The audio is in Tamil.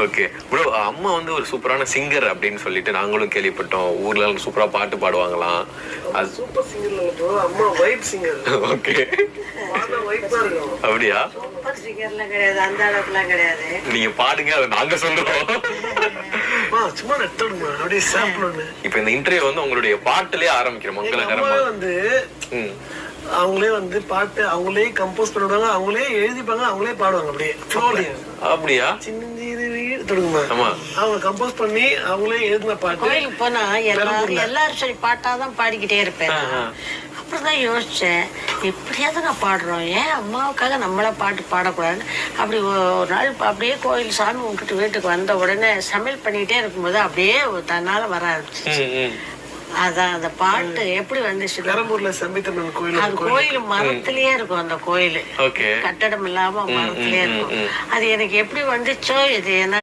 ஓகே ப்ரோ, அம்மா வந்து ஒரு சூப்பரான சிங்கர் அப்படின்னு சொல்லிட்டு நாங்களும் கேள்விப்பட்டோம். ஊர்ல சூப்பரா பாட்டு பாடுவாங்களாம். அது சூப்பர் சிங்கர்ல ப்ரோ, அம்மா வைப் சிங்கர். ஓகே, வைப்பா இருக்கும். அப்படியா? சூப்பர் சிங்கர்லாம் கிடையாது, அந்த அளவுக்குலாம் கிடையாது. நீங்க பாடுங்க, அதை நாங்க சொல்றோம். சும்மா நட்டுடுமா அப்படியே சாப்பிடணும்னு. இப்ப இந்த இன்டர்வியூ வந்து உங்களுடைய பாட்டுலயே ஆரம்பிக்கிறோம். மங்களகரமா வந்து அவங்களே வந்து பாட்டு அவங்களே கம்போஸ் பண்ணிடுவாங்க, அவங்களே எழுதிப்பாங்க, அவங்களே பாடுவாங்க. அப்படியே ஃப்ளோலயே. அப்படியா? சின்னஞ்சிறு வீடு தொடுங்கம்மா. ஆமா, அவங்க கம்போஸ் பண்ணி அவங்களே எழுதின பாட்டு. கோயிலுக்கு போனா எல்லாரும் சரி பாட்டாதான் பாடிக்கிட்டே இருப்பேன். அப்புறம்தான் யோசிச்சேன், எப்படியாவது நான் பாடுறோம், ஏன் அம்மாவுக்காக நம்மள பாட்டு பாடக்கூடாதுன்னு. அப்படி ஒரு நாள் அப்படியே கோயில் சாமி கும்பிட்டு வீட்டுக்கு வந்த உடனே சமையல் பண்ணிக்கிட்டே இருக்கும்போது அப்படியே தன்னால வர ஆரம்பிச்சு. அதான் அந்த பாட்டு எப்படி வந்துச்சு. பெரம்பூர்ல செம்பித்தம்மன் கோயில். அது கோயில் மரத்திலேயே இருக்கும். அந்த கோயில் கட்டடம் இல்லாம மரத்திலேயே இருக்கும். அது எனக்கு எப்படி வந்துச்சோ இது என்ன